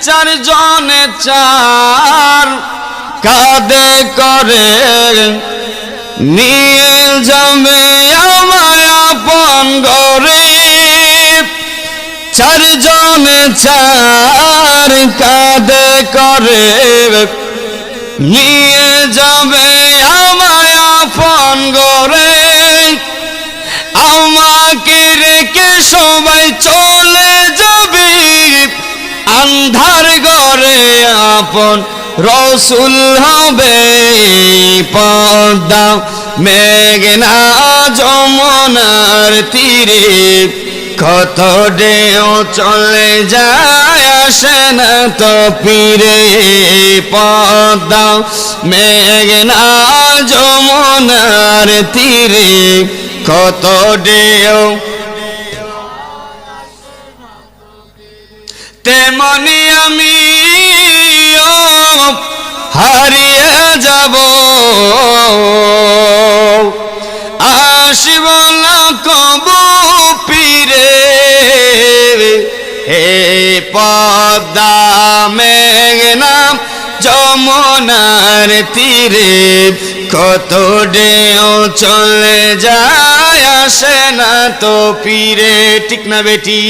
চারজনে চার কাঁধে করে নিয়ে যাবে আমায় আপন ঘরে। চারজনে চার কাঁধে করে নিয়ে যাবে আমায় আপন ঘরে। আমাকে রেখে সবাই চলে যাবে আন্ধার ঘরে, আপন রসুল হবে পদ্মা মেঘনা যমুনার তীরে। কত ঢেউ চলে যায় আসে না তো ফিরে, পদ্মা মেঘনা যমুনার তীরে কত ঢেউ। তেমনি আমি হারিয়ে যাব, আসব না কবু ফিরে। হে পদ্মা মেঘনা যমুনার তীরে কত ঢেউ চলে যায় আসে না তো ফিরে। ঠিক না বেটি?